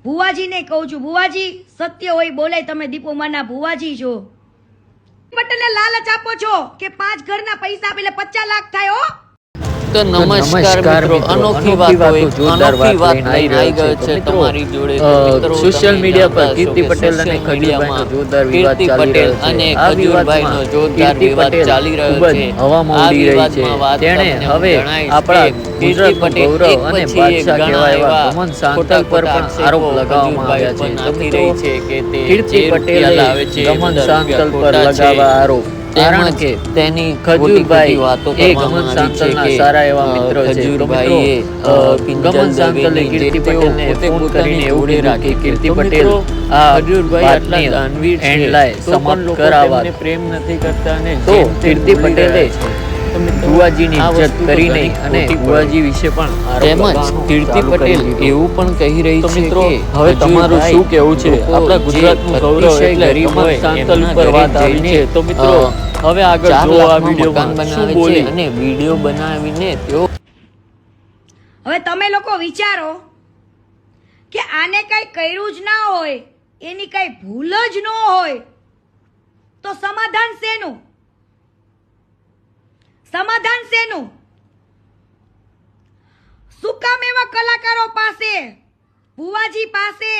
ભુવાજીને કહું છું, ભુવાજી સત્ય હોય બોલે, તમે દીપોમાના ભુવાજી છો. પટેલને લાલચ આપો છો કે 5 ઘરના પૈસા આપીને 50 લાખ થાય. હો તો નમસ્કાર મિત્રો, અનોખી વાત લઈને આવી ગયો છે તમારી જોડે. સોશિયલ મીડિયા પર કીર્તિ પટેલ અને ખજૂરભાઈનો જોરદાર વિવાદ ચાલી રહ્યો છે. અને ખજૂરભાઈનો જોરદાર વિવાદ ચાલી રહ્યો છે. હવામાં ઉડી રહી છે. તેણે હવે આપણા ગુજરાતનું ગૌરવ અને બાદશાહ કહેવાય એવા ગમન સાંતલ પર પણ આરોપ લગાવવામાં આવ્યા છે. તો મિત્રો, કીર્તિ પટેલે ગમન સાંતલ પર લગાવવા આરોપ, કારણ કે તેની ખજૂરભાઈ એ ગમન સાંતલના સારા એવા મિત્ર છે. ગમન સાંતલે કીર્તિ પટેલને ફોન કરીને એવું કીધું કે કીર્તિ પટેલ આ વાતની હેન્ડલાઈ સમાપ્ત કરાવવા. પ્રેમ નથી કરતા અને તો કીર્તિ પટેલે ભુવાજીની ઇજ્જત કરી નહીં અને ભુવાજી વિશે પણ તેમજ કીર્તિ પટેલ એવું પણ કહી રહી છે કે હવે તમારું શું કહેવું છે? આપણા ગુજરાતનું ગૌરવ એટલે ગમન સાંતલ પર વાત આવી છે. તો મિત્રો, હવે આગળ જો આ વિડીયોમાં શું બોલે અને વિડીયો બનાવીને તેઓ. હવે તમે લોકો વિચારો કે આને કઈ કર્યું જ ના હોય, એની કઈ ભૂલ જ ન હોય, તો સમાધાન શેનું? સમાધાન શેનું? શું કામ એવા કલાકારો પાસે, ભુવાજી પાસે,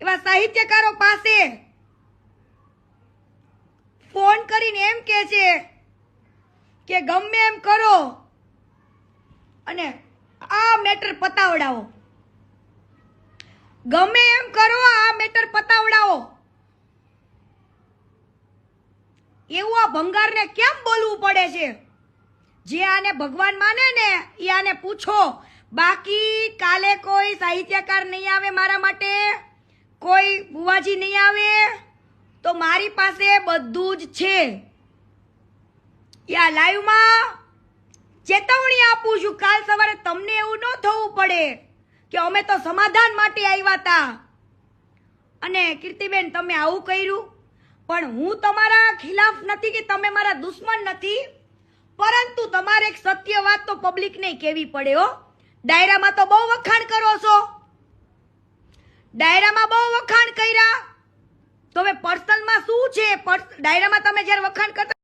એવા સાહિત્યકારો પાસે ફોન કરીને એમ કહે છે કે ગમે એમ કરો અને આ મેટર પતાવડાવો, ગમે એમ કરો આ મેટર પતાવડાવો. એવું આ ભંગારને કેમ બોલવું પડે છે? જે આને ભગવાન માને ને એ આને પૂછો. બાકી કાલે કોઈ સાહિત્યકાર નહીં આવે મારા માટે, કોઈ ભુવાજી નહીં આવે, તો મારી પાસે બધું જ છે. યા લાઈવમાં ચેતવણી આપું છું, કાલ સવારે તમને એવું ન થવું પડે કે અમે તો સમાધાન માટે આવ્યા હતા અને કીર્તિબેન તમે આવું કર્યું. પણ હું તમારા ખિલાફ નથી કે તમે મારા દુશ્મન નથી, પરંતુ તમારે એક સત્ય વાત તો પબ્લિકને કહેવી પડે. હો, ડાયરામાં તો બહુ વખાણ કરો છો, ડાયરામાં બહુ વખાણ કર્યા, તો હવે પર્સનલમાં શું છે? ડાયરામાં તમે જ્યારે વખાણ કરતા